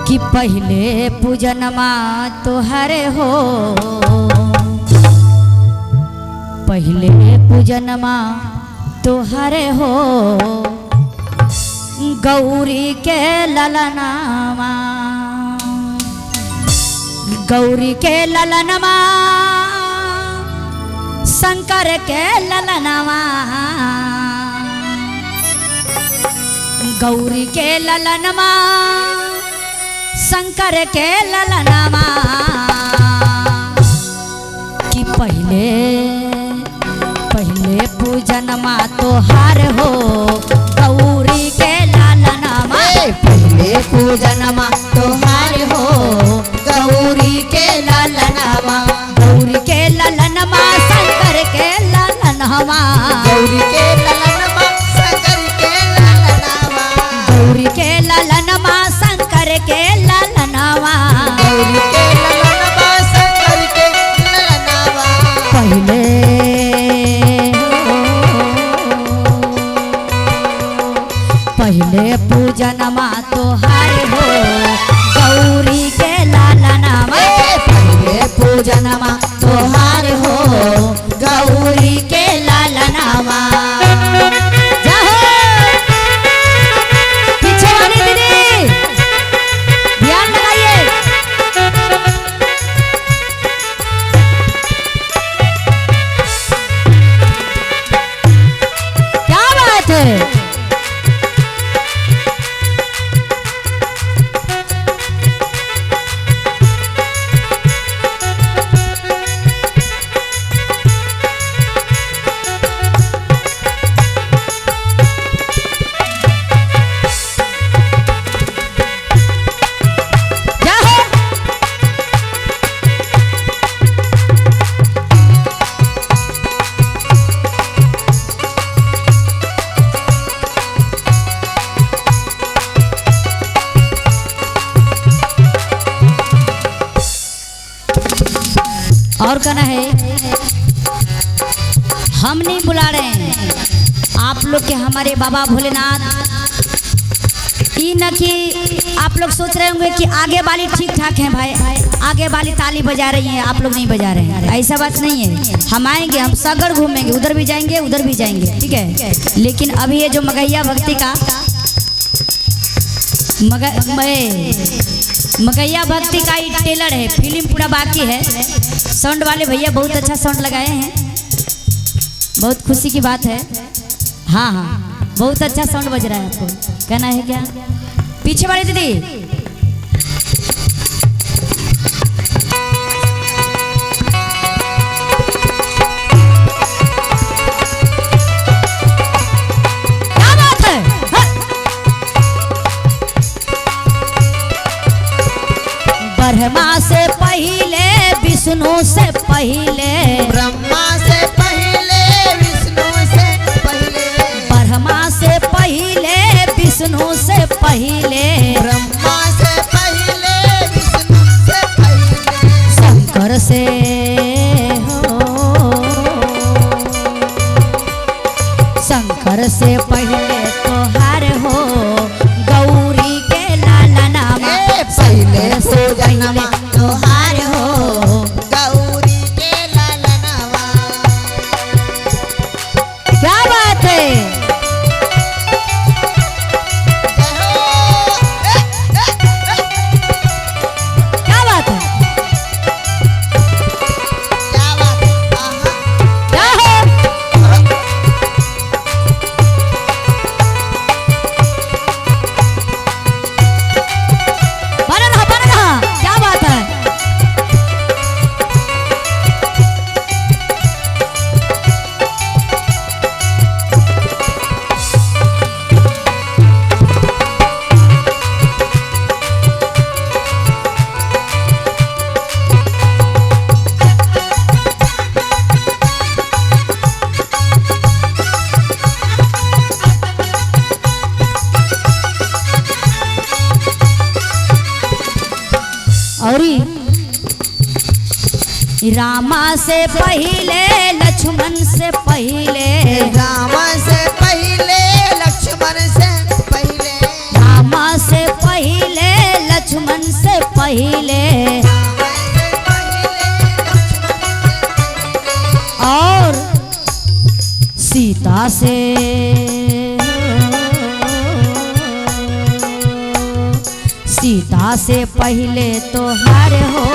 कि पहले पूजनमा तोहरे हो, पहले पूजनमा तोहरे हो, गौरी के ललनमा, गौरी के ललनमा, शंकर के ललनमा, गौरी के ललनमा, शंकर के ललनमा, कि पहले पहले पूजनमा तोहार हो, गौरी के ललनमा, पहले पूजनमा तोहार हो, गौरी के ललनमा, गौरी के ललनमा, शंकर के ललनमा, गौरी के ललनमा, शंकर के ललनमा, गौरी के ललनमा, शंकर के ललनमा, गौरी के ललनमा, शंकर के ललनमा, पहले पहले पूजनमा तोहार हो, गौरी के ललनमा, पहले पूजनमा तोहार हो, गौरी के ललनमा। पीछे वाली दीदी ध्यान लगाइए। क्या बात है, और कहना है, हम नहीं बुला रहे हैं आप लोग के हमारे बाबा भोलेनाथ। ये न कि आप लोग सोच रहे होंगे कि आगे वाली ठीक ठाक है भाई, आगे वाली ताली बजा रही हैं, आप लोग नहीं बजा रहे हैं, ऐसा बात नहीं है। हम आएंगे, हम सगड़ घूमेंगे, उधर भी जाएंगे उधर भी जाएंगे, ठीक है। लेकिन अभी ये जो मगैया भक्ति का मगैया भक्ति का ही टेलर है, फिल्म पूरा बाकी है। साउंड वाले भैया बहुत अच्छा साउंड लगाए हैं, बहुत खुशी की बात है। हाँ हाँ, बहुत अच्छा साउंड बज रहा है। आपको कहना है क्या? पीछे वाली दीदी क्या बात है? ब्रह्मा से पहले विष्णु से पहले, ब्रह्मा से पहले विष्णु से पहले, ब्रह्मा से पहले विष्णु से पहले, ब्रह्मा से पहले विष्णु से पहले, शंकर से हो, शंकर से पहले तोहार हो, गौरी के ललनमा, पहले से पूजनमा तोहार हो, गौरी के ललनमा। क्या बात है? क्या बात है? क्या बात है? आहा। क्या हो? बना रहा, क्या बात है? और रामा से पहले लक्ष्मण से पहले, राम से पहले लक्ष्मण से पहले, रामा से पहले लक्ष्मण से पहले और सीता से सीता से पहले तो हर हो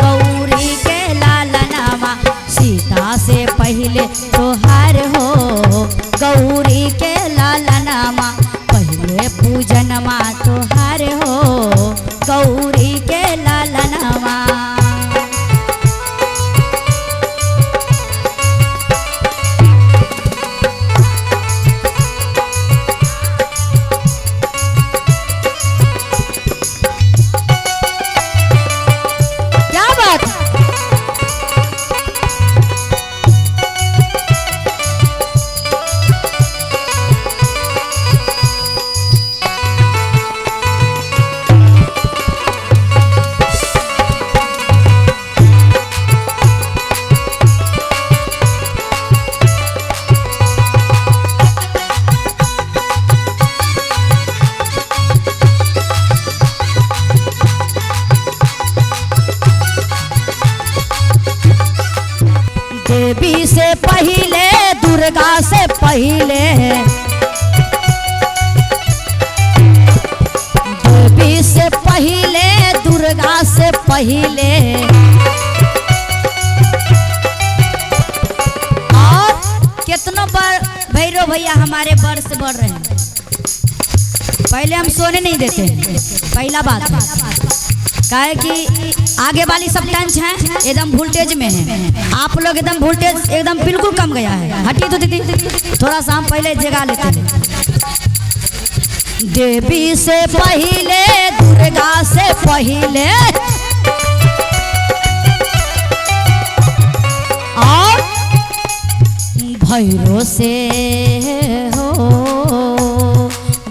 गौरी के लालनामा सीता से पहले तो हर हो गौरी के लालनामा पहले पूजनमा तो हर हो गौरी के लालनामा देवी से पहले दुर्गा से पहले देवी से पहले दुर्गा से पहले और कितनों बार भैरव भैया हमारे वर्ष बढ़ रहे हैं। पहले हम सोने नहीं देते, पहला बात है काहे कि आगे वाली सब टंच हैं एकदम वोल्टेज में है, आप लोग एकदम वोल्टेज एकदम बिल्कुल कम गया है। हटिए तो दीदी थोड़ा सा हम पहले जगा लेते हैं। देवी से पहले दुर्गा से पहले और भैरव से हो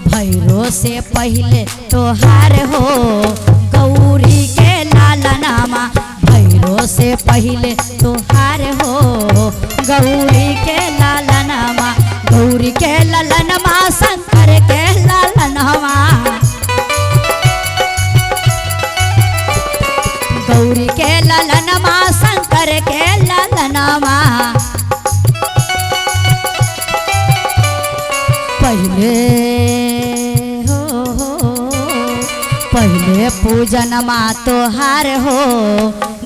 भैरव से पहले तो हार हो गौरी के लालनामा भैरव से पहले तो हार हो गौरी के लालनामा गौरी के लालनमा शंकर के लालनामा गौरी के लालनमा शंकर के लालनामा पहले पहले पूजनमा तोहार हो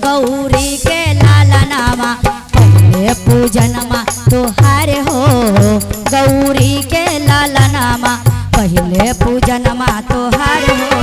गौरी के लालनामा पहले पूजनमा तोहार हो गौरी के लालनामा पहले पूजनमा तोहार हो